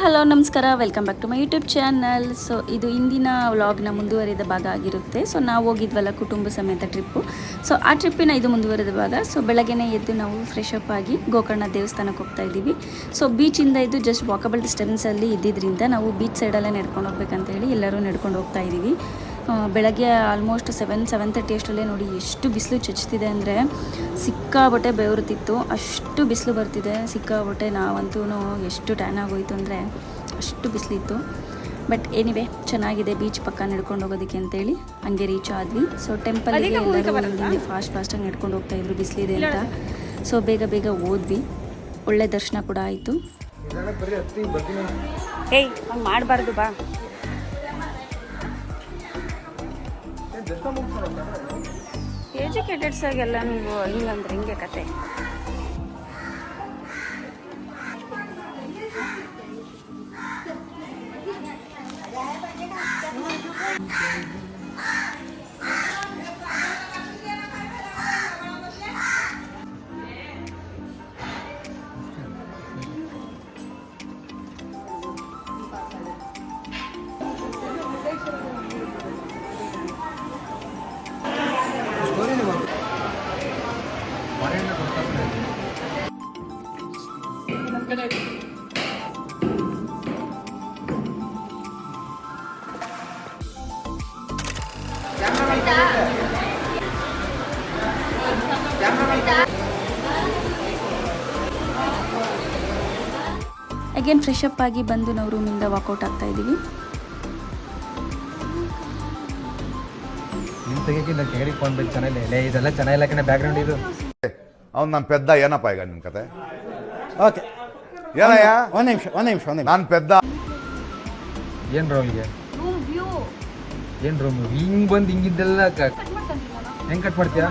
Hello ನಮಸ್ಕಾರ, welcome back to my YouTube channel. So ಇದು ಇಂದಿನ ವ್ಲಾಗ್ನ ಮುಂದುವರಿದ ಭಾಗ ಆಗಿರುತ್ತೆ. ಸೊ ನಾವು ಹೋಗಿದ್ವಲ್ಲ ಕುಟುಂಬ ಸಮೇತ ಟ್ರಿಪ್ಪು. ಸೊ ಆ ಟ್ರಿಪ್ಪಿನ ಇದು ಮುಂದುವರಿದ ಭಾಗ. ಸೊ ಬೆಳಗ್ಗೆನೇ ಎದ್ದು ನಾವು ಫ್ರೆಶ್ ಅಪ್ ಆಗಿ ಗೋಕರ್ಣ ದೇವಸ್ಥಾನಕ್ಕೆ ಹೋಗ್ತಾ ಇದ್ದೀವಿ. ಸೊ ಬೀಚಿಂದ ಇದು ಜಸ್ಟ್ ವಾಕಬಲ್ ಡಿಸ್ಟೆನ್ಸಲ್ಲಿ ಇದ್ದಿದ್ದರಿಂದ ನಾವು ಬೀಚ್ ಸೈಡಲ್ಲೇ ನಡ್ಕೊಂಡು ಹೋಗ್ಬೇಕಂತ ಹೇಳಿ ಎಲ್ಲರೂ ನಡ್ಕೊಂಡು ಹೋಗ್ತಾ ಇದ್ದೀವಿ. ಬೆಳಗ್ಗೆ ಆಲ್ಮೋಸ್ಟ್ 7:30 ಅಷ್ಟರಲ್ಲೇ ನೋಡಿ ಎಷ್ಟು ಬಿಸಿಲು ಚಚ್ತಿದೆ ಅಂದರೆ ಸಿಕ್ಕಾಬಟ್ಟೆ ಬೆವರುತ್ತಿತ್ತು. ಅಷ್ಟು ಬಿಸಿಲು ಬರ್ತಿದೆ ಸಿಕ್ಕಾಬಟ್ಟೆ. ನಾವಂತೂ ಎಷ್ಟು ಟ್ಯಾನ್ ಆಗೋಯ್ತು ಅಂದರೆ ಅಷ್ಟು ಬಿಸಿಲಿತ್ತು. ಬಟ್ ಏನಿವೆ ಚೆನ್ನಾಗಿದೆ ಬೀಚ್ ಪಕ್ಕ ನಡ್ಕೊಂಡು ಹೋಗೋದಕ್ಕೆ ಅಂತೇಳಿ ಹಂಗೆ ರೀಚ್ ಆದ್ವಿ. ಸೊ ಟೆಂಪಲ್ಗೆ ಎಲ್ಲರೂ ಫಾಸ್ಟಾಗಿ ನಡ್ಕೊಂಡು ಹೋಗ್ತಾಯಿದ್ರು ಬಿಸಿಲಿದೆ ಅಂತ. ಸೊ ಬೇಗ ಬೇಗ ಹೋದ್ವಿ. ಒಳ್ಳೆ ದರ್ಶನ ಕೂಡ ಆಯಿತು. ಏಯ್ ಹಂಗೆ ಮಾಡಬಾರ್ದು ಬಾ. ಎಜುಕೇಟೆಡ್ಸ್ ಆಗೆಲ್ಲ ನೀವು ಹಿಂಗಂದ್ರೆ ಹಿಂಗೆ ಕತೆ. ಅಗೇನ್ ಫ್ರೆಶ್ ಅಪ್ ಆಗಿ ಬಂದು ನಾವು ರೂಮಿಂದ ವಾಕೌಟ್ ಆಗ್ತಾ ಇದ್ದೀವಿ. ಇದೆಲ್ಲ ಚೆನ್ನಾಗಿಲ್ಲ ಬ್ಯಾಕ್ಗ್ರೌಂಡ್ ಇದು. ಅವ್ನು ನನ್ನ ಪೆದ್ದ ಏನಪ್ಪ ಈಗ ನಿಮ್ಮ ಕತೆ? ಓಕೆ ಏನಯ್ಯ? ಒಂದು ನಿಮಿಷ ನಾನು ಪೆದ್ದ. ಏನು ರೂಮಿಗೆ ಏನು ರೂಮ್ ಹಿಂಗೆ ಬಂದು ಹಿಂಗಿದ್ದೆಲ್ಲ ಹೆಂಗೆ ಕಟ್ ಮಾಡ್ತೀಯಾ?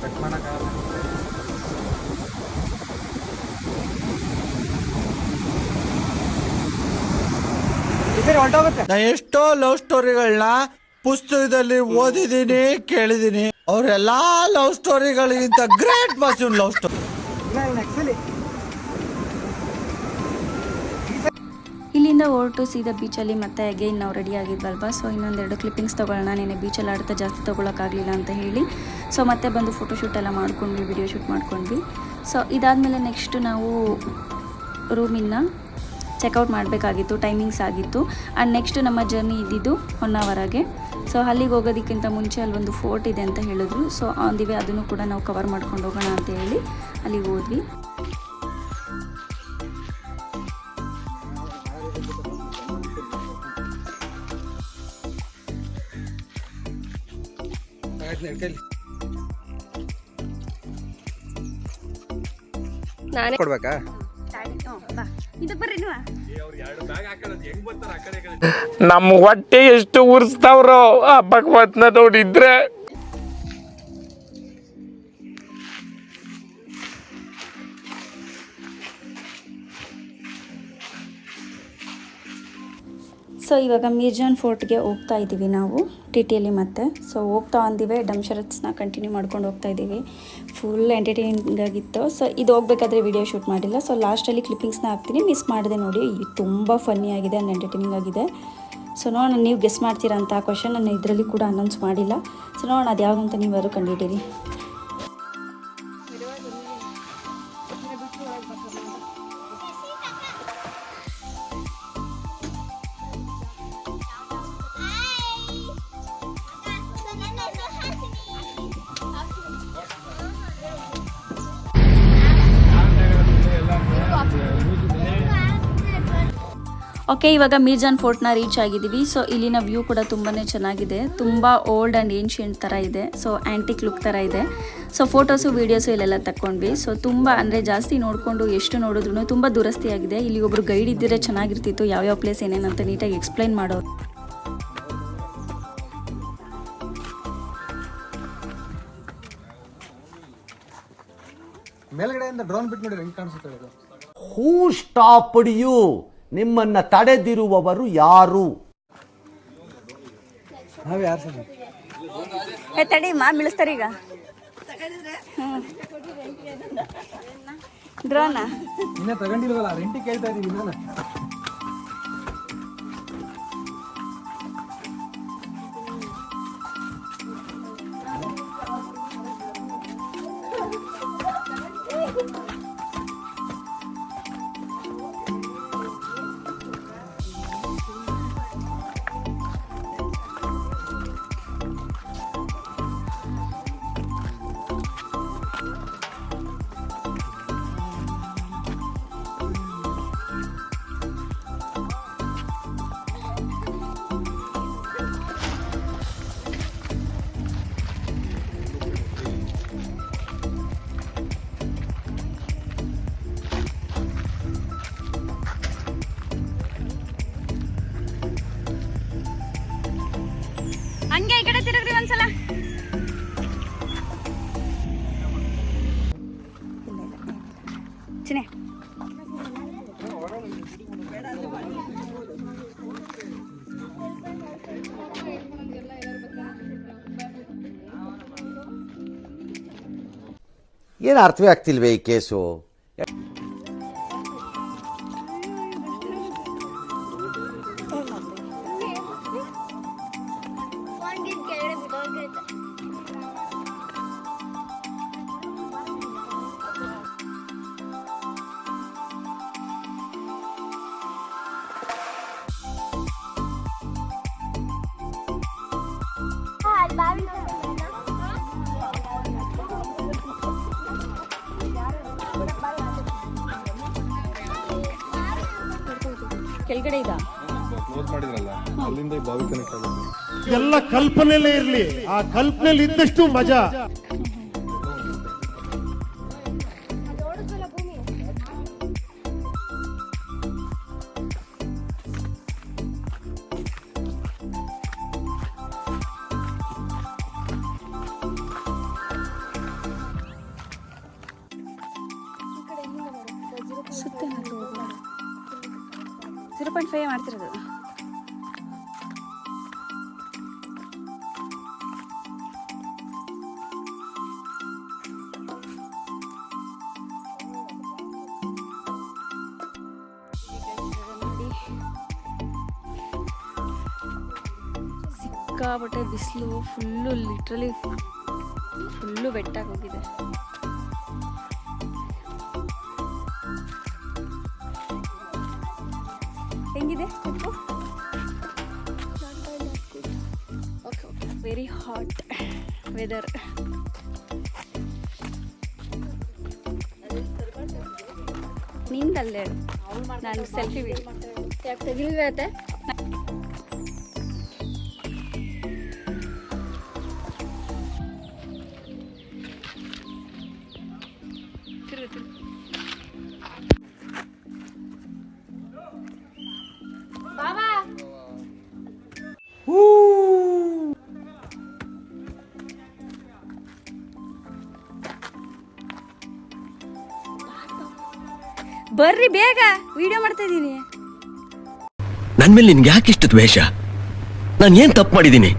ಕಟ್ ಮಾಡೋಕ್ಕಾಗಲ್ಲ. ನಾ ಎಷ್ಟೋ ಲವ್ ಸ್ಟೋರಿಗಳನ್ನ ಪುಸ್ತಕದಲ್ಲಿ ಓದಿದೀನಿ, ಕೇಳಿದೀನಿ. ಅವರೆಲ್ಲಾ ಲವ್ ಸ್ಟೋರಿಗಳಿಗಿಂತ ಗ್ರೇಟ್ ಮಾಸಿವ್ ಲವ್ ಸ್ಟೋರಿ. ಇಲ್ಲಿಂದ ಹೊರಟು ಸೀದಾ ಬೀಚಲ್ಲಿ ಮತ್ತೆ ಅಗೈನ್ ನಾವು ರೆಡಿ ಆಗಿದ್ವಲ್ವಾ. ಸೊ ಇನ್ನೊಂದೆರಡು ಕ್ಲಿಪ್ಪಿಂಗ್ಸ್ ತೊಗೊಳ್ಳೋಣ, ನೆನೆ ಬೀಚಲ್ಲಿ ಆಡ್ತಾ ಜಾಸ್ತಿ ತೊಗೊಳಕ್ಕಾಗಲಿಲ್ಲ ಅಂತ ಹೇಳಿ. ಸೊ ಮತ್ತೆ ಬಂದು ಫೋಟೋಶೂಟ್ ಎಲ್ಲ ಮಾಡ್ಕೊಂಡ್ವಿ, ವಿಡಿಯೋ ಶೂಟ್ ಮಾಡ್ಕೊಂಡ್ವಿ. ಸೊ ಇದಾದಮೇಲೆ ನೆಕ್ಸ್ಟು ನಾವು ರೂಮಿನ ಚೆಕ್ಔಟ್ ಮಾಡಬೇಕಾಗಿತ್ತು, ಟೈಮಿಂಗ್ಸ್ ಆಗಿತ್ತು. ಆ್ಯಂಡ್ ನೆಕ್ಸ್ಟ್ ನಮ್ಮ ಜರ್ನಿ ಇದ್ದಿದ್ದು ಹೊನ್ನಾವರಗೆ. ಸೊ ಅಲ್ಲಿಗೆ ಹೋಗೋದಕ್ಕಿಂತ ಮುಂಚೆ ಅಲ್ಲೊಂದು ಫೋರ್ಟ್ ಇದೆ ಅಂತ ಹೇಳಿದ್ರು. ಸೊ ಆನ್ ದಿ ವೇ ಅದನ್ನು ಕೂಡ ನಾವು ಕವರ್ ಮಾಡ್ಕೊಂಡು ಹೋಗೋಣ ಅಂತ ಹೇಳಿ ಅಲ್ಲಿಗೆ ಹೋದ್ವಿ. ನಾನೇ ಕೊಡ್ಬೇಕಾ? ನಮ್ಮ ಹೊಟ್ಟೆ ಎಷ್ಟು ಉರ್ಸ್ತಾವ್ರೋ ಆ ಭಗವತ್ನ ನೋಡಿದ್ರೆ. ಸೊ ಇವಾಗ ಮೀರ್ಜಾನ್ ಫೋರ್ಟ್ಗೆ ಹೋಗ್ತಾ ಇದ್ದೀವಿ ನಾವು TTಯಲ್ಲಿ ಮತ್ತೆ. ಸೊ ಹೋಗ್ತಾ ಅಂದಿವೆ ಡಮ್ಶರತ್ಸ್ನ ಕಂಟಿನ್ಯೂ ಮಾಡ್ಕೊಂಡು ಹೋಗ್ತಾ ಇದ್ದೀವಿ. ಫುಲ್ ಎಂಟರ್ಟೈನಿಂಗ್ ಆಗಿತ್ತು. ಸೊ ಇದು ಹೋಗ್ಬೇಕಾದ್ರೆ ವಿಡಿಯೋ ಶೂಟ್ ಮಾಡಿಲ್ಲ. ಸೊ ಲಾಸ್ಟಲ್ಲಿ ಕ್ಲಿಪ್ಪಿಂಗ್ಸ್ನ ಹಾಕ್ತೀನಿ, ಮಿಸ್ ಮಾಡಿದೆ ನೋಡಿ. ತುಂಬ ಫನ್ನಿ ಆಗಿದೆ ಆ್ಯಂಡ್ ಎಂಟರ್ಟೈನಿಂಗ್ ಆಗಿದೆ. ಸೊ ನೋಡೋಣ, ನೀವು ಗೆಸ್ ಮಾಡ್ತೀರಾ ಅಂತ ಆ ಕ್ವಶನ್ ನಾನು ಇದರಲ್ಲಿ ಕೂಡ ಅನೌನ್ಸ್ ಮಾಡಿಲ್ಲ. ಸೊ ನೋಡೋಣ ಅದು ಯಾವುದು ಅಂತ ನೀವಾದ್ರು ಕಂಡುಹಿಡೀರಿ. ಓಕೆ, ಇವಾಗ ಮೀರ್ಜಾನ್ ಫೋರ್ಟ್ನ ರೀಚ್ ಆಗಿದ್ದೀವಿ. ಸೊ ಇಲ್ಲಿನ ವ್ಯೂ ಕೂಡ ತುಂಬಾ ಚೆನ್ನಾಗಿದೆ. ತುಂಬ ಓಲ್ಡ್ ಆ್ಯಂಡ್ ಏನ್ಷಿಯಂಟ್ ಥರ ಇದೆ. ಸೊ ಆ್ಯಂಟಿಕ್ ಲುಕ್ ಥರ ಇದೆ. ಸೊ ಫೋಟೋಸು ವೀಡಿಯೋಸು ಇಲ್ಲೆಲ್ಲ ತಗೊಂಡ್ವಿ. ಸೊ ತುಂಬ ಅಂದರೆ ಜಾಸ್ತಿ ನೋಡಿಕೊಂಡು ಎಷ್ಟು ನೋಡಿದ್ರು ತುಂಬ ದುರಸ್ತಿಯಾಗಿದೆ. ಇಲ್ಲಿ ಒಬ್ಬರು ಗೈಡ್ ಇದ್ದಿದ್ರೆ ಚೆನ್ನಾಗಿರ್ತಿತ್ತು, ಯಾವ್ಯಾವ ಪ್ಲೇಸ್ ಏನೇನಂತ ನೀಟಾಗಿ ಎಕ್ಸ್ಪ್ಲೈನ್ ಮಾಡೋರು. ಮೇಲ್ಗಡೆಯಿಂದ ಡ್ರೋನ್ ಬಿಟ್ಟು ನೋಡಿ ಹೆಂಗೆ ಕಾಣಿಸುತ್ತೆ. ಹೂ ಸ್ಟಾಪ್ಡ್ ಯು? ನಿಮ್ಮನ್ನ ತಡೆದಿರುವವರು ಯಾರು? ನಾವ್ ಯಾರು ಸರ್? ತಡಿ ಮಾ ಬೀಳಿಸ್ತಾರೀಗ. ಡ್ರೋನಾ? ಇನ್ನ ತಗೊಂಡಿಲ್ವಲ್ಲ, ರೆಂಟಿಗೆ ಕೇಳ್ತಾ ಇದೀವಿ ನಾನು. ಹಂಗೆ ಈ ಕಡೆ ತಿರುಗ್ರಿ ಒಂದ್ಸಲ. ಚಿನೆ ಏನು ಅರ್ಥವೇ ಆಗ್ತಿಲ್ವೇ ಈ ಕೇಸು? ಕೆಳಗಡೆ ಇದಾ? ಎಲ್ಲ ಕಲ್ಪನೆಯಲ್ಲೇ ಇರ್ಲಿ, ಆ ಕಲ್ಪನೆಯಲ್ಲಿ ಇದ್ದಷ್ಟು ಮಜಾ. ಸುತ್ತ 0.5 ಮಾಡ್ತಿರೋದು. ಸಿಕ್ಕಾಪಟ್ಟೆ ಬಿಸಿಲು, ಫುಲ್ಲು ಲಿಟ್ರಲಿ ಫುಲ್ಲು ಬೆಟ್ಟಾಗಿ ಹೋಗಿದೆ. ಹೆಂಗಿದೆ trip? Okay, very hot weather. ನಿಂದಲ್ಲೇ ನಾನು ಸೆಲ್ಫಿ ಯಾಕೆ ತೆಗಿಲ್ವೇ? ಬರ್ರಿ ಬೇಗ, ವಿಡಿಯೋ ಮಾಡ್ತಾ ಇದ್ದೀನಿ. ನನ್ ಮೇಲೆ ನಿನ್ಗೆ ಯಾಕೆ ಇಷ್ಟು ದ್ವೇಷ? ನಾನು ಏನ್ ತಪ್ಪು ಮಾಡಿದ್ದೀನಿ?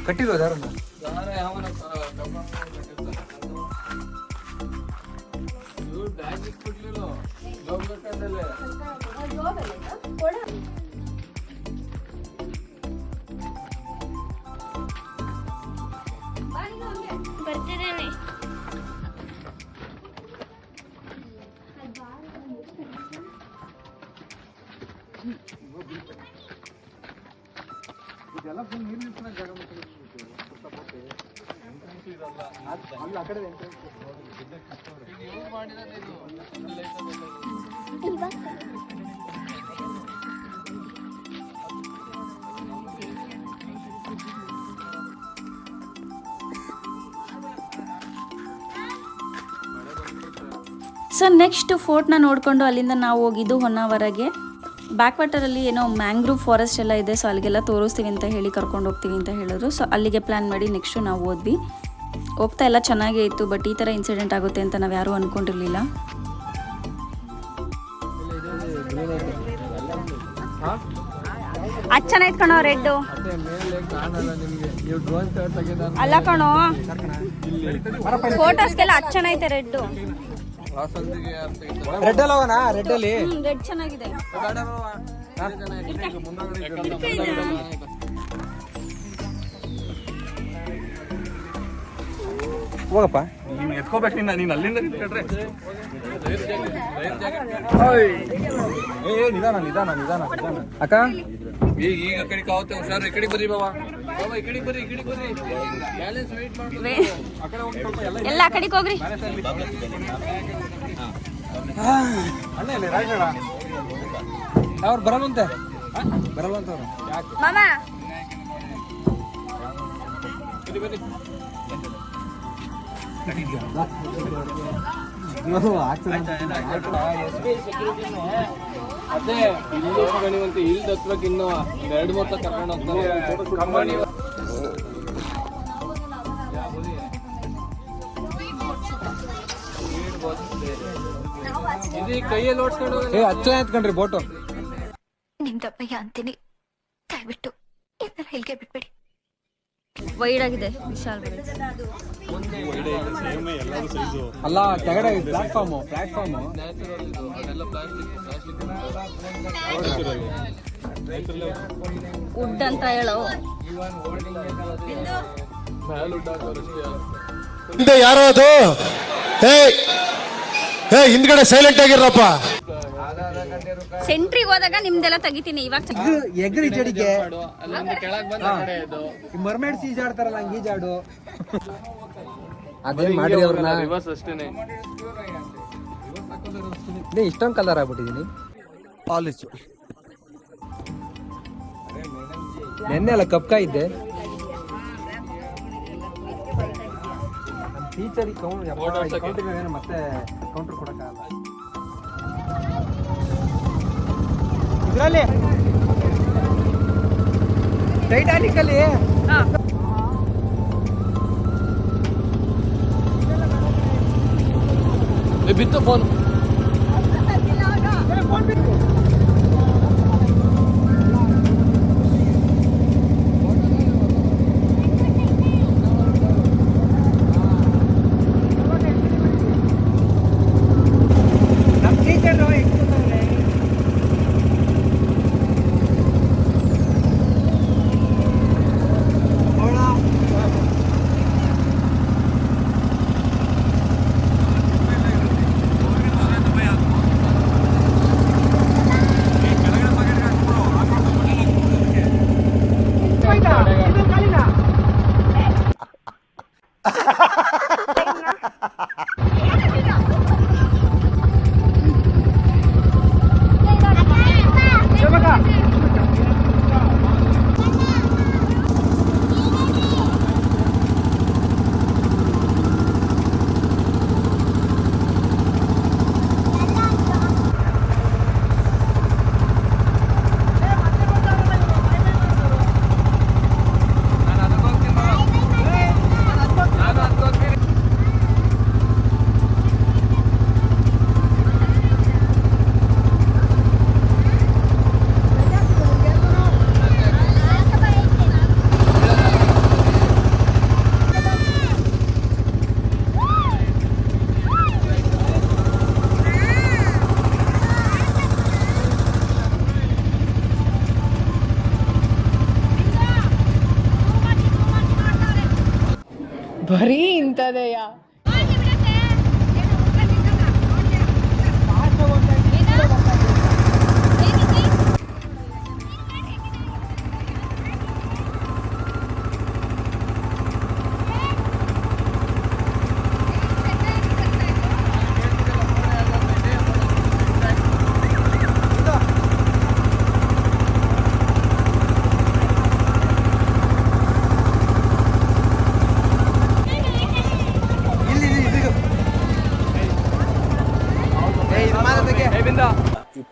ಕಟ್ಟಿರೋ ದಾರನ್ನ ಬರ್ತಿದ್ದೇನೆ. ಇದೆಲ್ಲ ಫುಲ್ ನೀರು ನಿಂತ ಜಾಗ ಅಲ್ಲಿ ಆ ಕಡೆ ಸೊ ನೆಕ್ಸ್ಟ್ ಫೋರ್ಟ್ನ ನೋಡಿಕೊಂಡು ಅಲ್ಲಿಂದ ನಾವು ಹೋಗಿದ್ದು ಹೊನ್ನಾವರಗೆ. ಬ್ಯಾಕ್ ವಾಟರಲ್ಲಿ ಏನೋ ಮ್ಯಾಂಗ್ರೂವ್ ಫಾರೆಸ್ಟ್ ಎಲ್ಲ ಇದೆ, ಸೊ ಅಲ್ಲಿಗೆಲ್ಲ ತೋರಿಸ್ತೀವಿ ಅಂತ ಹೇಳಿ ಕರ್ಕೊಂಡು ಹೋಗ್ತೀವಿ ಅಂತ ಹೇಳಿದ್ರು. ಸೊ ಅಲ್ಲಿಗೆ ಪ್ಲ್ಯಾನ್ ಮಾಡಿ ನೆಕ್ಸ್ಟು ನಾವು ಹೋದ್ವಿ. ಹೋಗ್ತಾ ಎಲ್ಲ ಚೆನ್ನಾಗೇ ಇತ್ತು, ಬಟ್ ಈ ಥರ ಇನ್ಸಿಡೆಂಟ್ ಆಗುತ್ತೆ ಅಂತ ನಾವು ಯಾರೂ ಅಂದ್ಕೊಂಡಿರಲಿಲ್ಲ. ಅದು ಚೆನ್ನಾಗಿತ್ತು ಕಣೋ ರೆಡ್ಡು. ಅಲ್ಲ ಕಣೋ ಫೋಟೋಸ್ಗೆಲ್ಲ ಅದು ಚೆನ್ನಾಗೈತೆ ರೆಡ್ಡು. ರೆಡ್ ಅಲ್ಲ ಹೋಗೋಣ, ರೆಡ್ ಅಲ್ಲಿ ರೆಡ್ ಚೆನ್ನಾಗಿದೆ. ಹೋಗಪ್ಪ. ನೀನು ಎತ್ಕೋಬೇಕು, ನೀನು ಅಲ್ಲಿಂದ ನಿಂತ್ಕೊಂಡ್ರೆ ನಿಧಾನ ನಿಧಾನ ನಿಧಾನ ನಿಧಾನ ಅಕ್ಕ. ಈಗ ಕಡೆ ಕಾವತ್ತೆ ಹುಷಾರು. ಈ ಕಡೆ ಬರ್ರಿ ಬಾಬಾ, ಬಾಬಾ ಈ ಕಡೆ ಬರ್ರಿ, ಈ ಕಡೆ ಬರ್ರಿ. ಬ್ಯಾಲೆನ್ಸ್ ವೇಟ್ ಮಾಡಿ ಎಲ್ಲ ಆ ಕಡೆಗೆ ಹೋಗ್ರಿ. ಅಣ್ಣ ಇಲ್ಲಿ ರಾಜಣ್ಣ ಅವ್ರು ಬರಲ್ಲಂತೆ, ಬರಲ್ಲಂತ ಅವ್ರು. ಮಾಮ ಅದೇ ಇಲ್ಲಿ ಗಣಿವಂತ ಇಲ್ಲಿ ಹತ್ಬೇಕು. ಇನ್ನು 2-3 ಕರ್ಕೊಂಡು ಹೋಗ್ತಾರೆ. ಇದು ಕೈಯಲ್ಲಿ ಓಡಿಸ್ಕೊಂಡು ಹಚ್ಚ ಎತ್ಕೊಂಡ್ರಿ ಬೋಟು. ನಿಮ್ದಪ್ಪಯ್ಯ ಅಂತೀನಿ, ದಯವಿಟ್ಟು ಇದನ್ನ ಇಲ್ಲಿಗೆ ಬಿಟ್ಬಿಡಿ. ವೈಡ್ ಆಗಿದೆ, ವಿಶಾಲ್ ಅಲ್ಲ ಕೆಳಗಡೆ ಪ್ಲಾಟ್ಫಾರ್ಮು ವುಡ್ ಅಂತ ಹೇಳೋ. ಹಿಂದೆ ಯಾರೋ ಅದು ಹಿಂದ್ಗಡೆ ಸೈಲೆಂಟ್ ಆಗಿರಪ್ಪ. ಸೆಂಟ್ರಿಗೆ ಹೋದಾಗ ನಿಮ್ದೆಲ್ಲ ತೆಗಿತೀನಿ. ಇವಾಗ ಎಗ್ರಿ ಜಡಿಗೆ ಕೆಳಗೆ ಬಂದ ಮರ್ಮೇಡ್ ಈಜಾಡ್ತಾರಲ್ಲ ಹಂಗೆ ಈಜಾಡು. ಅದೇ ಮಾಡಿ ಅವ್ರನ್ನ ರಿವರ್ಸ್ ಅಷ್ಟೇನೆ. ಇಷ್ಟೊಂದು ಕಲರ್ ಆಗ್ಬಿಟ್ಟಿದೀನಿ. ಪಾಲಿಸು ನೆನ್ನೆ ಅಲ್ಲ ಕಪ್ಕಾ ಇದ್ದೆ. ಟೀಚರ್ ಕೌಂಟರ್ ಮತ್ತೆ ಕೌಂಟರ್ ಕೊಡಕ್ಕಾಗಲ್ಲ ಇದ್ರಲ್ಲಿ. ಟೈಟಾನಿಕ್ ಅಲ್ಲಿ ಬಿತ್ತು ಫೋನ್.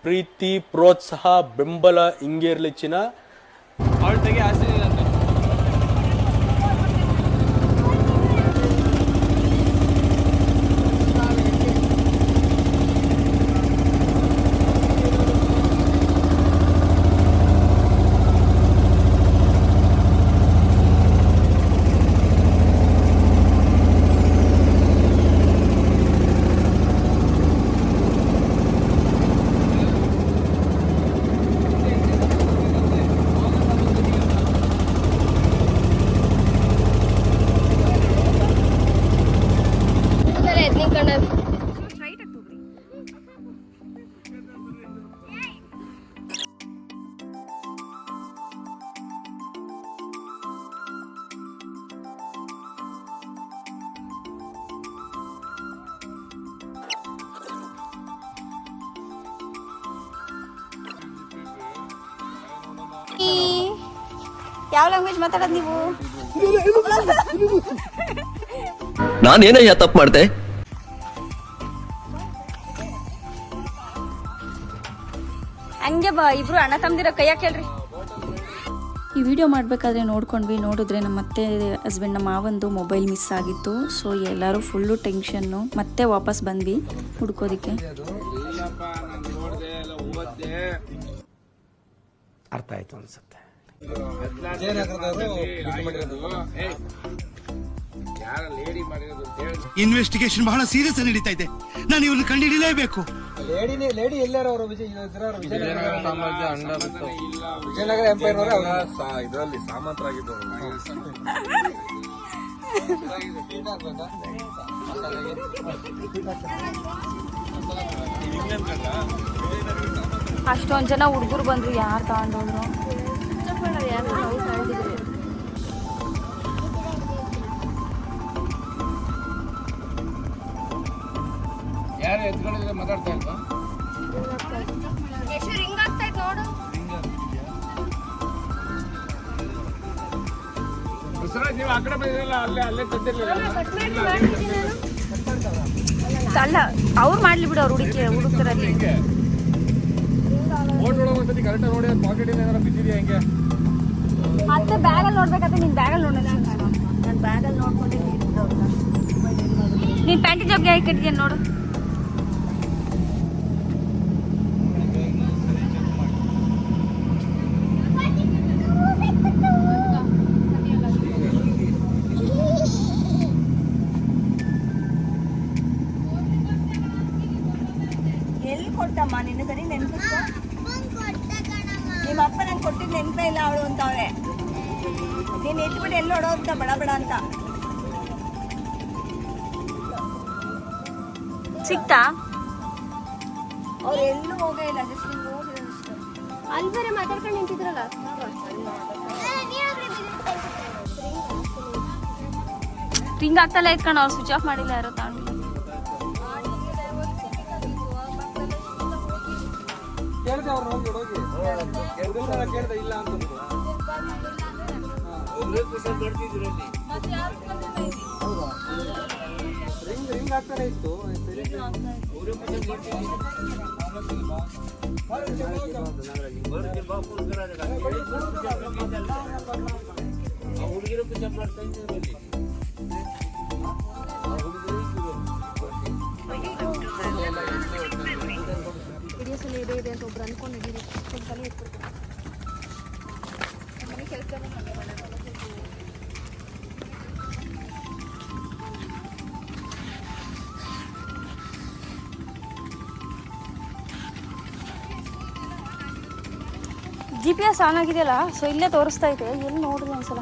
ಪ್ರೀತಿ ಪ್ರೋತ್ಸಾಹ ಬೆಂಬಲ ಹಿಂಗೆ ಇರ್ಲಿ ಚಿನ್ನ. ಯಾವ ಲ್ಯಾಂಗ್ವೇಜ್ ಮಾತಾಡೋದು ನೀವು? ನಾನೇನಯ್ಯ ತಪ್ಪು ಮಾಡ್ದೆ? ಹಂಗೆ ಬಾ, ಇಬ್ರು ಅಣ್ಣ ತಮ್ಮದಿರ ಕೈಯಾಗ ಕೇಳ್ರಿ. ಈ ವಿಡಿಯೋ ಮಾಡಬೇಕಾದ್ರೆ ನೋಡಿದ್ರೆ ನಮ್ಮ ಮತ್ತೆ ಹಸ್ಬೆಂಡ್ ನಮ್ಮ ಮಾವಂದು ಮೊಬೈಲ್ ಮಿಸ್ ಆಗಿತ್ತು. ಸೊ ಎಲ್ಲರೂ ಫುಲ್ಲು ಟೆನ್ಷನ್ನು. ಮತ್ತೆ ವಾಪಸ್ ಬಂದ್ವಿ ಹುಡ್ಕೋದಿಕ್ಕೆ. ಅರ್ಥ ಆಯ್ತು ಅನ್ಸುತ್ತೆ. ಇನ್ವೆಸ್ಟಿಗೇಷನ್ ಬಹಳ ಸೀರಿಯಸ್ ನಡೀತಾ ಇದೆ. ನಾನು ಇವ್ರನ್ನ ಕಂಡುಹಿಡಿಯಲೇಬೇಕು. ಲೇಡಿ ಎಲ್ಲಾರು ಅವರು ವಿಜಯನಗರ ಎಂಪೈರ್ ಇದರಲ್ಲಿ ಸಾಮಂತರಾಗಿದ್ದವರು. ಅಷ್ಟೊಂದ್ ಜನ ಹುಡುಗರು ಬಂದ್ರು, ಯಾರು ತಗೊಂಡೋದ್ರು? ಯಾರು ಎತ್ಕೊಂಡಿದ್ರೆ ಮಾತಾಡ್ತಾ ಇಲ್ವಾ? ನೀವು ಆ ಕಡೆ ಬಂದಿರಲ್ಲ, ಅಲ್ಲೇ ತಂದಿರ್ಲಿಲ್ಲ. ಅಲ್ಲ, ಅವ್ರು ಮಾಡ್ಲಿ ಬಿಡು, ಅವ್ರು ಹುಡುಕ್ತಾರಲ್ಲಿ. ಒಂದ್ಸತಿ ಕರೆಕ್ಟ್ ನೋಡಿ, ಪಾಕೆಟ್ ಏನಾರ ಬಿದ್ದಿದೆಯಾ ಹೆಂಗೆ? ಮತ್ತೆ ಬ್ಯಾಗಲ್ಲಿ ನೋಡ್ಬೇಕಾದ್ರೆ ನೀನ್ ಬ್ಯಾಗಲ್ಲಿ ನೋಡೋಣ. ನಾನು ಬ್ಯಾಗಲ್ಲಿ ನೋಡ್ಕೊಂಡೆ ನೀನ್ ಪ್ಯಾಂಟಿ ಜೋಬ್ಗೆ ಹಾಕಿ ಕಟ್ಟಿದ್ಯಾ ನೋಡು. ಎಲ್ಲಿ ಕೊಟ್ಟಮ್ಮ ನಿನ್ನ ಸರಿ ನೆನ್ಪಿಸ್ಕೊ. ನಿಮ್ಮ ಅಪ್ಪ ನಂಗೆ ಕೊಟ್ಟಿದ್ದು ನೆನಪೇ ಇಲ್ಲ ಅವಳು ಅಂತವ್ರೆ. ನೀನು ಎತ್ಬಿಟ್ಟು ಎಲ್ಲಿ ಹೊಡೋ ಅಂತ ಬಡ ಬಡ ಅಂತ. ಸಿಕ್ತಾ? ಅವ್ರು ಎಲ್ಲೂ ಹೋಗೇ ಇಲ್ಲ, ಜಸ್ಟ್ ಹಿಂಗೆ ಹೋಗಿರೋದಷ್ಟೇ. ಅಲ್ಲಿ ಬೇರೆ ಮಾತಾಡ್ಕೊಂಡು ನಿಂತಿದ್ರಲ್ಲ. ರಿಂಗ್ ಆಗ್ತಲ್ಲ ಎತ್ಕೊಂಡು ಅವ್ರು ಸ್ವಿಚ್ ಆಫ್ ಮಾಡಿಲ್ಲ, ಯಾರೋ ತಗೊಂಡು. ಕೇಳ್ದೆ ಅವ್ರು ಹೋಗಿ ಕೇಳ್ದೆ ಇಲ್ಲ ಅಂತ ರಿಂಗ್ ಆಗ್ತಾನೆ ಇತ್ತು. ಇದೆ ಇದೆ ಅಂತ ಒಬ್ರು ಅನ್ಕೊಂಡಿದ್ದೀರಿ. ಒಂದ್ಸಲ ಎತ್ಕೊಡ್ತೀನಿ. ಮನೆ ಕೆಲಸ GPS ಆನ್ ಆಗಿದೆಯಲ್ಲ, ಸೊ ಇಲ್ಲೇ ತೋರಿಸ್ತಾ ಇದೆ. ಎಲ್ಲಿ ನೋಡ್ರಿ ಒಂದ್ಸಲ.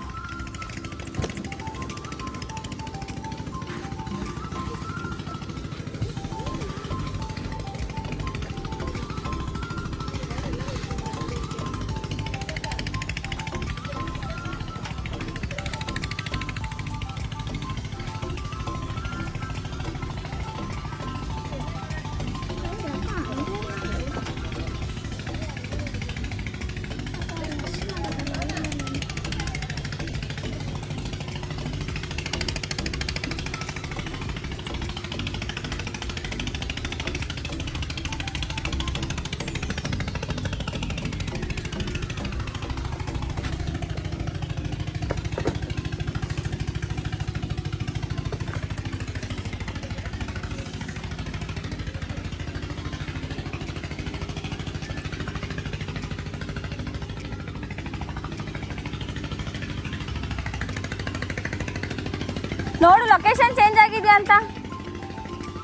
ನೋಡು ಲೊಕೇಶನ್ ಚೇಂಜ್ ಆಗಿದೆಯಾ ಅಂತ.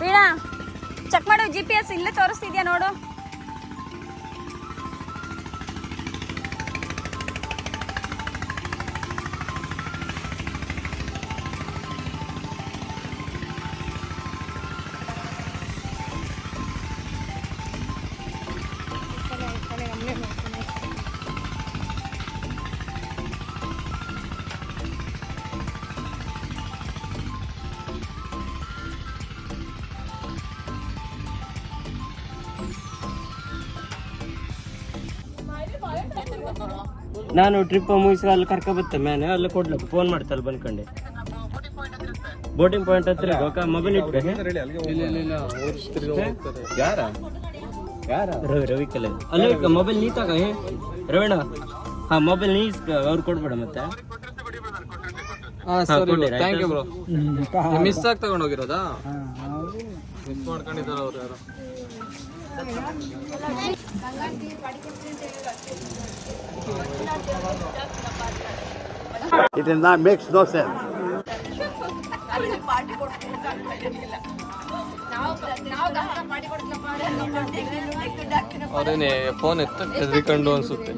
ವೀಣಾ ಚೆಕ್ ಮಾಡು, GPS ಇಲ್ಲೇ ತೋರಿಸ್ತಿದ್ಯಾ ನೋಡು. ನಾನು ಟ್ರಿಪ್ ಮುಗಿಸಿ ಅಲ್ಲಿ ಕರ್ಕೊಬತ್ತೆ ಮೇಲೆ ಅಲ್ಲಿ ಕೊಡ್ಲಕ್ಕೆ ಫೋನ್ ಮಾಡ್ತಲ್ಲ ಬಂದ್ಕೊಂಡೆ. ಬೋಟಿಂಗ್ ಪಾಯಿಂಟ್ ಹತ್ರ ಮೊಬೈಲ್ ಇಟ್ಬೇಕು. ರವಿ ಕಲೆ ಅಲ್ಲೇ ಮೊಬೈಲ್ ನೀ ತಗ ರವೀಣ. ಹಾ ಮೊಬೈಲ್ ನೀ ಅವ್ರು ಕೊಡ್ಬೇಡ ಮತ್ತೆ. Thank you bro. ಮಿಸ್ ಆಗಿ ತಗೊಂಡೋಗಿರೋದಾ? ಮಿಸ್ ಮಾಡ್ಕೊಂಡಿದ್ದಾರೆ ಅವ್ರು ಯಾರು. It is not makes no sense. ಅವ್ರೇನೆ ಫೋನ್ ಹೆದರಿಕೊಂಡು ಅನ್ಸುತ್ತೆ.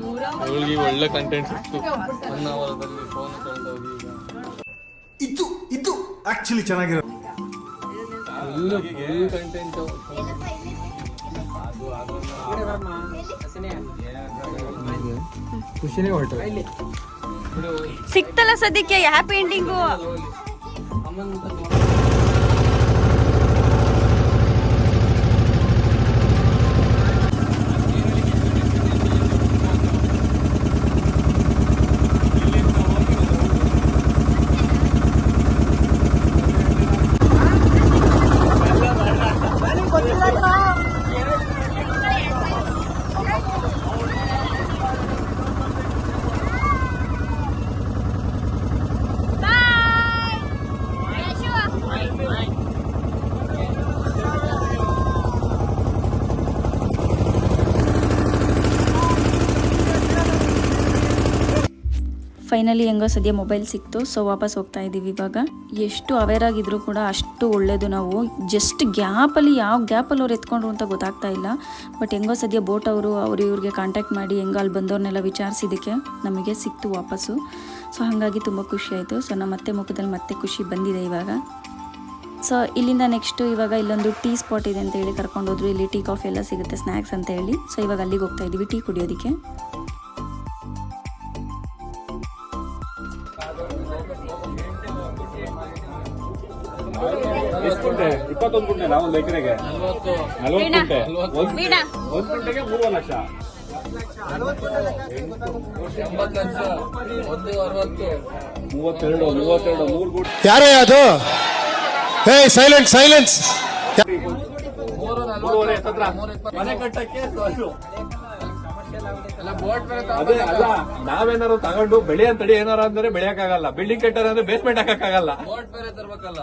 ಇವಳಿಗೆ ಒಳ್ಳೆ ಕಂಟೆಂಟ್ ಸಿಕ್ತು 1 ಅವರ್ದಲ್ಲಿ. ಫೋನ್ ತಗೊಂಡೋಗಿ ಇದು ಆಕ್ಚುಲಿ ಚೆನ್ನಾಗಿರೋ ಫುಲ್ ಕಂಟೆಂಟ್. ಖುಷಿನೇ ಹೊರಟು. ಸಿಕ್ತಲ್ಲ ಸದ್ಯಕ್ಕೆ ಹ್ಯಾಪಿ ಎಂಡಿಂಗು. ಫೈನಲಿ ಹೆಂಗೋ ಸದ್ಯ ಮೊಬೈಲ್ ಸಿಕ್ತು. ಸೊ ವಾಪಸ್ ಹೋಗ್ತಾ ಇದ್ದೀವಿ. ಇವಾಗ ಎಷ್ಟು ಅವೇರ್ ಆಗಿದ್ರು ಕೂಡ ಅಷ್ಟು ಒಳ್ಳೆಯದು. ನಾವು ಜಸ್ಟ್ ಗ್ಯಾಪಲ್ಲಿ ಯಾವ ಗ್ಯಾಪಲ್ಲಿ ಅವ್ರು ಎತ್ಕೊಂಡ್ರು ಅಂತ ಗೊತ್ತಾಗ್ತಾ ಇಲ್ಲ. ಬಟ್ ಹೆಂಗೋ ಸದ್ಯ ಬೋಟ್ ಅವರು ಇವ್ರಿಗೆ ಕಾಂಟ್ಯಾಕ್ಟ್ ಮಾಡಿ ಹೆಂಗೋ ಅಲ್ಲಿ ಬಂದವ್ರನ್ನೆಲ್ಲ ವಿಚಾರಿಸಿದ್ದಕ್ಕೆ ನಮಗೆ ಸಿಕ್ತು ವಾಪಸ್ಸು. ಸೊ ಹಾಗಾಗಿ ತುಂಬ ಖುಷಿ ಆಯಿತು. ಸೊ ನಮ್ಮ ಮತ್ತೆ ಮುಖದಲ್ಲಿ ಮತ್ತೆ ಖುಷಿ ಬಂದಿದೆ ಇವಾಗ. ಸೊ ಇಲ್ಲಿಂದ ನೆಕ್ಸ್ಟು ಇವಾಗ ಇಲ್ಲೊಂದು ಟೀ ಸ್ಪಾಟ್ ಇದೆ ಅಂತ ಹೇಳಿ ಕರ್ಕೊಂಡೋದ್ರು. ಇಲ್ಲಿ ಟೀ ಕಾಫಿ ಎಲ್ಲ ಸಿಗುತ್ತೆ, ಸ್ನ್ಯಾಕ್ಸ್ ಅಂತ ಹೇಳಿ. ಸೊ ಇವಾಗ ಅಲ್ಲಿಗೆ ಹೋಗ್ತಾ ಇದ್ದೀವಿ ಟೀ ಕುಡಿಯೋದಕ್ಕೆ. ಯಾರೇ ಅದು? ಹೇ ಸೈಲೆನ್ಸ್ ಸೈಲೆನ್ಸ್. ಮನೆ ಕಟ್ಟಕ್ಕೆ ನಾವೇನಾರು ತಗೊಂಡು ಬೆಳೆ ಅಂತಡಿ ಏನಾರ ಅಂದ್ರೆ ಬೆಳೆಯಕ್ಕಾಗಲ್ಲ. ಬಿಲ್ಡಿಂಗ್ ಕಟ್ಟಾರ ಅಂದ್ರೆ ಬೇಸ್ಮೆಂಟ್ ಹಾಕಕ್ಕಾಗಲ್ಲ. ಬೋಟ್ ಬೇರೆ ತರ್ಬೇಕಲ್ಲ.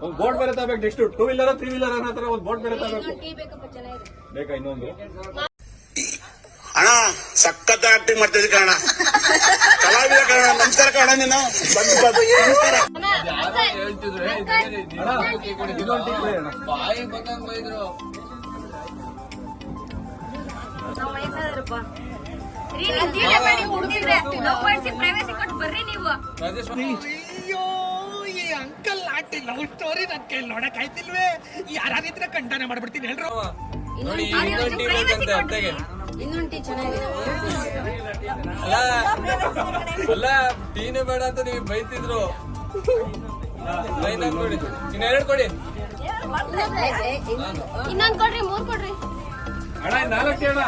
ಒಂದು ಬೋಟ್ ಬೇರೆ ತರಬೇಕು. ನೆಕ್ಸ್ಟ್ 2 ವೀಲರ್ 3 ವೀಲರ್ ಅನ್ನೋ ತರ ಒಂದು ಬೋಟ್ ಬೇರೆ ತರಬೇಕು. ಬೇಕಾ ಇನ್ನೊಂದು? ಅಣ್ಣ ಸಖತ್ ಆಕ್ಟಿಂಗ್ ಮಾಡ್ತಿದ್ದೆ ಕಣ, ಕಲಾವಿದ ಕಣ. ನಮಸ್ಕಾರ ಕಣ. ನೀನು ಹೇಳ್ತಿದ್ರು ಬಾಯಿ ಬಂದಂಗ್ ಬೈದ್ರು. ಅಂಕಲ್ ಆಂಟಿ ಲವ್ ಸ್ಟೋರಿ ನನ್ ಕೈ ನೋಡಕ್ ಆಯ್ತಿಲ್ವೇ? ಯಾರಿದ್ರೆ ಖಂಡನೆ ಮಾಡ್ಬಿಡ್ತೀನಿ ಹೇಳ್ರು. ನೋಡಿ ಇನ್ನೊಂದು ಟೀ ಬೇಕಂತೆ ಅತ್ತೆಗೆ. ಅಲ್ಲ ಟೀನೇ ಬೇಡ ಅಂತ ನೀವು ಬೈತಿದ್ರು. ನೋಡಿ ಇನ್ನ 2 ಕೊಡಿ. ಇನ್ನೊಂದು ಕೊಡ್ರಿ, 3 ಕೊಡ್ರಿ. ಅಣ್ಣ 4 ಅಣ್ಣ.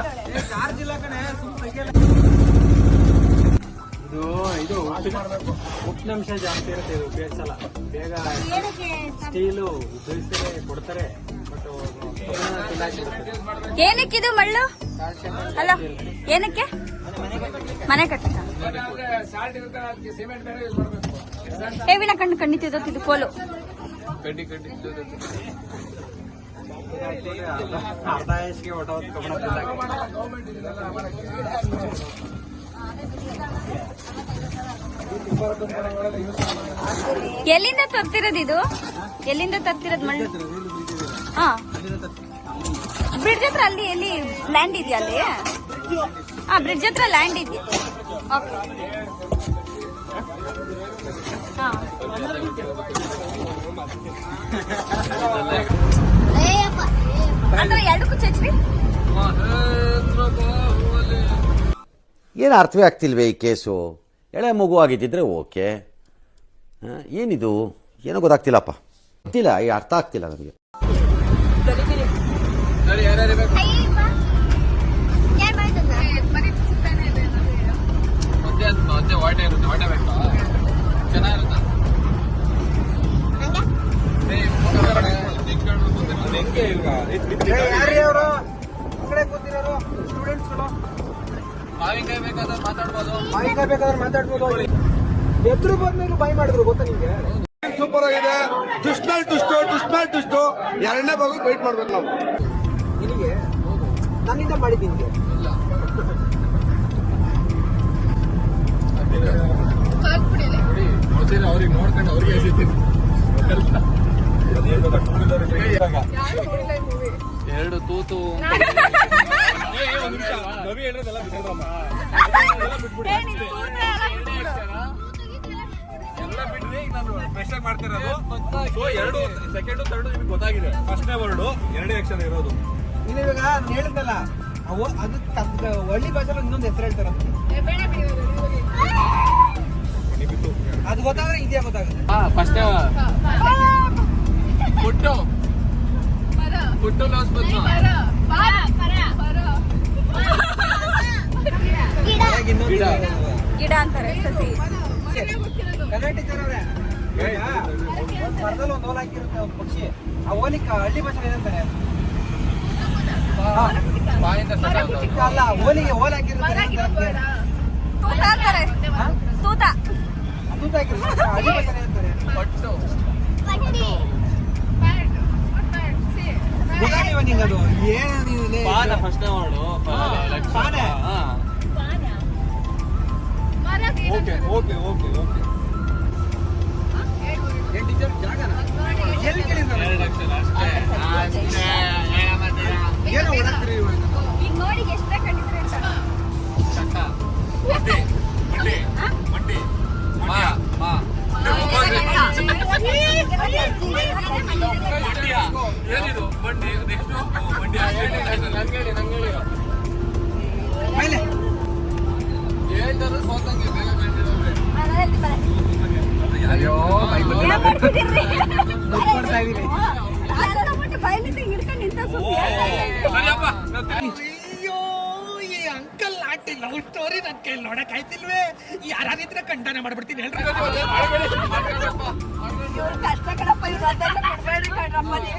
ಚಾರ್ಜ್ ಇಲ್ಲ ಕಣೆ. ಇದು ಉಷ್ಣಾಂಶ ಜಾಸ್ತಿ ಇರುತ್ತೆ. ಇದು ಬೇಸಲ್ಲ ಬೇಗ. ಸ್ಟೀಲು ಉಪಯೋಗಿಸ್ತಾರೆ ಕೊಡ್ತಾರೆ. ಏನಕ್ಕಿದು ಮಳ್ಳು? ಅಲ್ಲ ಏನಕ್ಕೆ? ಮನೆ ಕಟ್ಟಕ. ಹೇವಿನ ಕಣ್ಣು ಖಂಡಿತ ಕೋಲು. ಕಡ್ಡಿ ಅರ್ಧ ಎಲ್ಲಿಂದ ತರ್ತಿರೋದು ಇದು? ಎಲ್ಲಿಂದ ತರ್ತಿರೋದು ಮಣ್ಣು? ಹಾ, ಬ್ರಿಡ್ಜ್ ಹತ್ರ ಅಲ್ಲಿ ಎಲ್ಲಿ ಲ್ಯಾಂಡ್ ಇದೆಯಾ ಅಲ್ಲಿ? ಹಾ, ಬ್ರಿಡ್ಜ್ ಹತ್ರ ಲ್ಯಾಂಡ್ ಇದೆಯಾ? ಓಕೆ. ಹಾ, ಅಂದ್ರೆ ಎರಡಕ್ಕೂ ಚಚ್ರಿ. ಏನು ಅರ್ಥವೇ ಆಗ್ತಿಲ್ವೇ ಈ ಕೇಸು? ಎಳೆ ಮಗು ಆಗಿದ್ದಿದ್ರೆ ಓಕೆ. ಏನಿದು ಏನೋ ಗೊತ್ತಾಗ್ತಿಲ್ಲಪ್ಪ, ಗೊತ್ತಿಲ್ಲ, ಈ ಅರ್ಥ ಆಗ್ತಿಲ್ಲ ನನಗೆ. ಮತ್ತೆ ವಾಟೆ ಇರುತ್ತೆ, ವಾಟೆ ಬೇಕಾ? ಚೆನ್ನಾಗಿರುತ್ತಾ? ಮಾವಿನಕಾಯಿ ಬೇಕಾದ್ರೆ ಮಾತಾಡ್ಬೋದು. ಎದುರು ಬಂದ್ಮೇಲೆ ಬಾಯ್ ಮಾಡಿದ್ರು ಗೊತ್ತಾ ನಿಮ್ಗೆ? ಸೂಪರ್ ಆಗಿದೆ. ಟುಷ್ಟು ಎರಡನೇ ಭಾಗ ವೈಟ್ ಮಾಡ್ಬೇಕು ನಾವು. ನಿನಗೆ ನನ್ನಿಂದ ಮಾಡಿದ್ದೀನಿ. ಅವ್ರಿಗೆ ನೋಡ್ಕೊಂಡು ಅವ್ರಿಗೆ ಎಸಿತೀನಿ. ಎರಡು ತೂತು ನವಿ ಹೇಳೋದೆಲ್ಲ ಬಿಟ್ಟಿರಮ್ಮ, ಎಲ್ಲ ಬಿಟ್ರಿ. ಈಗ ನಾನು ಪ್ರೆಷರ್ ಮಾಡ್ತಿರೋದು. ಸೊ ಎರಡು ಸೆಕೆಂಡು ಥರ್ಡು ನಿಮ್ಗೆ ಗೊತ್ತಾಗಿದೆ. ಫಸ್ಟ್ನೇ ವರ್ಡು ಎರಡೇ ಆಕ್ಷನ್ ಇರೋದು. ನೀವಾಗ ನಾನು ಹೇಳಿದ್ದಲ್ಲ, ಅದಕ್ಕೆ ಒಳ್ಳಿ ಭಾಷೆಲ್ಲ ಇನ್ನೊಂದು ಹೆಸರು ಹೇಳ್ತಾರ. ಅದು ಗೊತ್ತಾದ್ರೆ ಇದೆಯಾ ಗೊತ್ತಾಗುತ್ತೆ. ಫಸ್ಟೇ ಪುಟ್ಟು ಪುಟ್ಟು ಲಾಸ್ ಬಂತು. ಗಿಡ ಅಂತಾರೆ, ಸಸಿ. ಕನ್ನಡ ಟೀಚರ್ ಅವ್ರೆ, ಮರದಲ್ಲಿ ಒಂದು ಓಲ್ ಹಾಕಿರುತ್ತೆ ಒಂದು ಪಕ್ಷಿ. ಆ ಓಲಿಕ ಹಳ್ಳಿ ಭಾಷೆ ಏನಂತಾರೆ? ಅಲ್ಲ, ಓಲಿಗೆ ಓಲ್ ಹಾಕಿರುತ್ತೆ. ತೂತ ಅಂತಾರೆ. ತೂತ ತೂತ ಹಾಕಿರುತ್ತೆ. ಹಳ್ಳಿ ಭಾಷೆ ಏನಂತಾರೆ? ಪಟ್ಟು ಗೊತ್ತಾಗಿಲ್ವ ನಿಂಗದು? ಏನು ನೀವು ಪಾನ ಫಸ್ಟ್ನೇ ವರ್ಡು ಪಾನೆ. Okay okay okay okay. ಏನ್ ಟೀಚರ್ ಜಾಗನ ಎಲ್ಲಿ ಕೇಳಿದ್ರು? ಎರಡು ಅಕ್ಷರ ಅಷ್ಟೇ. ಏನೋ ಓಡಾಡ್ತೀರಿ ಇವಾಗ? ಈಗ ನೋಡಿ ಎಷ್ಟ ಕಂಡಿದ್ರೆ ಚಕ್ಕ ಮಂಡಿ ಮಂಡಿ ಮಂಡಿ ಮಾ ಮಾ ಏನಿದು ಮಂಡಿ? ನೆಕ್ಸ್ಟ್ ಮಂಡಿ ನಂಗೇಳಿ ಮೇಲೆ ಹೇಳ್ತಾರೆ ಸೋತಂಗೆ ಬೇಗ ಕಂಡಿರೋದ್ರೆ. ಅಯ್ಯೋ ಮಾಡ್ತಿದ್ದೀರಿ? ಗೊತ್ತಾಗ್ತಾ ಇದೀನಿ. ಹಿಡ್ಕೊಂಡು ನಿಂತ ಸರಿಯಪ್ಪ. ಅಯ್ಯೋ, ಈ ಅಂಕಲ್ ಆಂಟಿ ಲವ್ ಸ್ಟೋರಿ ನನ್ ಕೈಲಿ ನೋಡಕ್ ಆಯ್ತಿಲ್ವೇ? ಯಾರಿದ್ರೆ ಖಂಡನೆ ಮಾಡ್ಬಿಡ್ತೀನಿ ಹೇಳ್ರಿ. ಕಷ್ಟ ಕಣಪ್ಪ, ಇದು ಅದೆಲ್ಲ ಕೊಡ್ಬೇಡಿ ಕಣ್ರಮ್ಮ ನೀವು.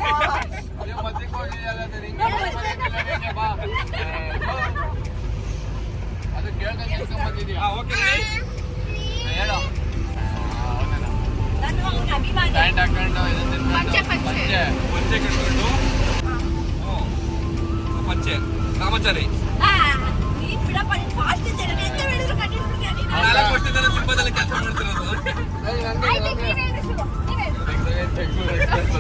ಅದು ಕೇಳ್ದಂಗೆ ಬಂದಿದ್ಯಾ? ಓಕೆ ಹೇಳು. ನಾನು ಅವನ ಅಭಿಮಾನಿ. ಪ್ಯಾಂಟ್ ಹಾಕೊಂಡು ಪಂಚೆ ಪಂಚೆ ಕಟ್ಕೊಂಡು ಪಂಚೆ ರಾಮಚಾರಿ ನೀನ್ ಬಿಡಪ್ಪ, ನೀನ್ ಫಾಸ್ಟ್ ಇದ್ದೇನೆ. ಎಂತ ಹೇಳಿದ್ರು ಕಂಡಿಡ್ಬಿಡ್ತೀಯ ನೀನು. 4 ವರ್ಷದಿಂದ ಸಿನಿಮಾದಲ್ಲಿ ಕೆಲಸ ಮಾಡ್ತಿರೋದು. ಆಯ್ತು, ನೀವ್ ಹೇಳಿ ಶುರು, ನೀವ್ ಹೇಳಿ. ಎರಡು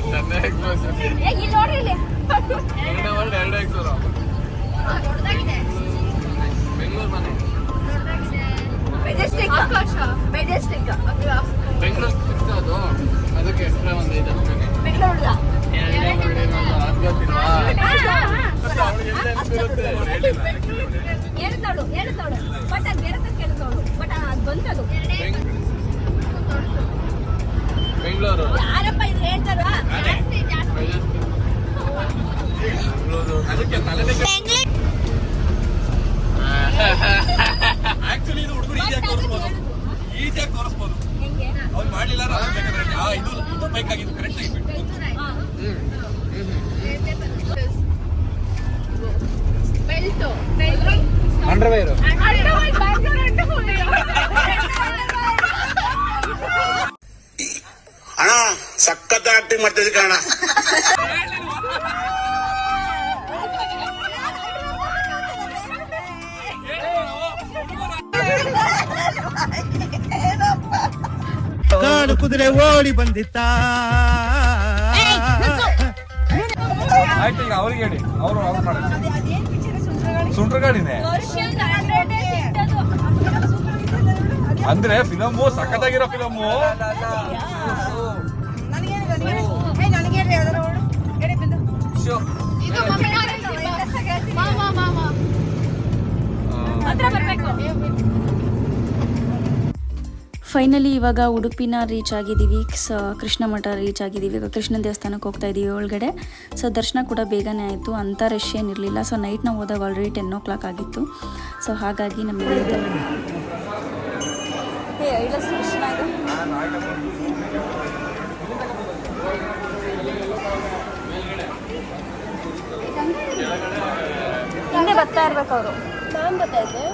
ಇಲ್ಲಿ ನೋಡ್ರಿ ಇಲ್ಲಿ. ದೊಡ್ಡದಾಗಿದೆ. ಬೆಂಗಳೂರು ಮನೆ. ಮೆಜೆಸ್ಟಿಕ್. ಮೆಜೆಸ್ಟಿಕ್. ಬೆಂಗಳೂರು ಸಿಗ್ತೋದು, ಅದಕ್ಕೆ ಎಕ್ಸ್ಟ್ರಾ ಒಂದು 5 ರೂಪಾಯಿ. ಬೆಂಗಳೂರು ಹೇಳಿದವಳು ಬಟ್ ಅದು ಬೇರೆ ಕೇಳಿದವಳು ಬಟ್ ಅದು ಬಂತದು. ಬೆಂಗಳೂರು ಯಾರಪ್ಪ ಇದು ಹೇಳ್ತಾರ? ಅದಕ್ಕೆ ಆಕ್ಚುಲಿ ಇದು ಹುಡುಗರು ಈಸಿಯಾಗಿ ತೋರಿಸ್ಬೋದು. ಅವ್ರು ಮಾಡ್ಲಿಲ್ಲ ಬೇಕಾದ್ರೆ ಇದು ಬೇಕಾಗಿತ್ತು ಕರೆಕ್ಟ್ ಆಗಿ ಬಿಟ್ಟು. ಅಂಡರ್ವೇರ್ ಅಣ್ಣ ಸಖತ್ ಆಕ್ಟಿಂಗ್ ಮಾಡ್ತಿದ್ದೆ ಕಣ. ಹಾಲು ಕುದುರೆ ಓಡಿ ಬಂದಿತ್ತ. ಆಯ್ತು, ಈಗ ಅವ್ರಿಗೆ ಹೇಳಿ, ಅವರು ಮಾಡಿ. ಸುಂಟ್ರಗಾಡಿನೇ ಅಂದ್ರೆ ಫಿಲಮು ಸಖತ್ತಾಗಿರೋ ಫಿಲಮು. ಫೈನಲಿ ಇವಾಗ ಉಡುಪಿನ ರೀಚ್ ಆಗಿದ್ದೀವಿ. ಕೃಷ್ಣ ಮಠ ರೀಚ್ ಆಗಿದ್ದೀವಿ. ಈಗ ಕೃಷ್ಣನ ದೇವಸ್ಥಾನಕ್ಕೆ ಹೋಗ್ತಾ ಇದ್ದೀವಿ ಒಳಗಡೆ. ಸೊ ದರ್ಶನ ಕೂಡ ಬೇಗನೆ ಆಯಿತು, ಅಂಥ ರಶ್ ಏನಿರಲಿಲ್ಲ. ಸೊ ನೈಟ್ ನಾವು ಹೋದಾಗ ಆಲ್ರೆಡಿ 10 o'clock ಆಗಿತ್ತು. ಸೊ ಹಾಗಾಗಿ ನಮಗೆ ಹಿಂದೆ ಬರ್ತಾ ಇರ್ಬೇಕು ಅವರು. ನಾನು ಬರ್ತಾ ಇದ್ದೆ.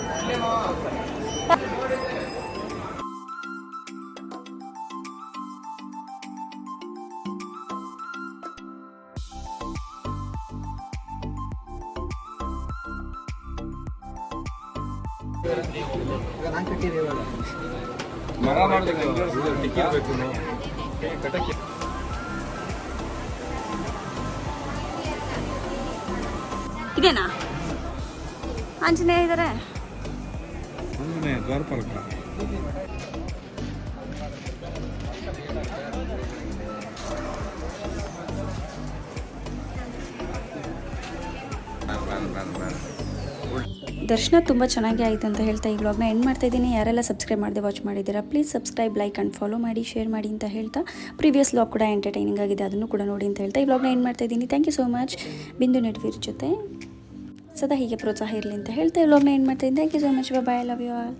ಮರ ಮಾಡಿದ್ರೆ ಟಿಕ್ಕಿರ್ಬೇಕು. ಇದೇನಾ ಆಂಜನೇಯ ಇದಾರೆ? ದ್ವಾರಪಾಲಕ. ದರ್ಶನ ತುಂಬ ಚೆನ್ನಾಗಿ ಆಯಿತು ಅಂತ ಹೇಳ್ತಾ ಈ ವ್ಲಾಗ್ನ ಎಂಡ್ ಮಾಡ್ತಾ ಇದ್ದೀನಿ. ಯಾರೆಲ್ಲ ಸಬ್ಸ್ಕ್ರೈಬ್ ಮಾಡದೆ ವಾಚ್ ಮಾಡಿದ್ದೀರಾ please subscribe, like and follow ಮಾಡಿ, ಶೇರ್ ಮಾಡಿ ಅಂತ ಹೇಳ್ತಾ, ಪ್ರೀವಿಯಸ್ ವ್ಲಾಗ್ ಕೂಡ ಎಂಟರ್ಟೈನಿಂಗ್ ಆಗಿದೆ, ಅದನ್ನು ಕೂಡ ನೋಡಿ ಅಂತ ಹೇಳ್ತಾ ಈ ವ್ಲಾಗ್ನ ಎಂಡ್ ಮಾಡ್ತಾ ಇದ್ದೀನಿ. Thank you so much. Bindu ನೆಟ್ವೀರ್ ಜೊತೆ ಸದಾ ಹೀಗೆ ಪ್ರೋತ್ಸಾಹ ಇರಲಿ ಅಂತ ಹೇಳ್ತಾ ಈ ವ್ಲಾಗ್ನ ಎಂಡ್ ಮಾಡ್ತಾ ಇದ್ದೀನಿ. Thank you so much. Bye, love you all.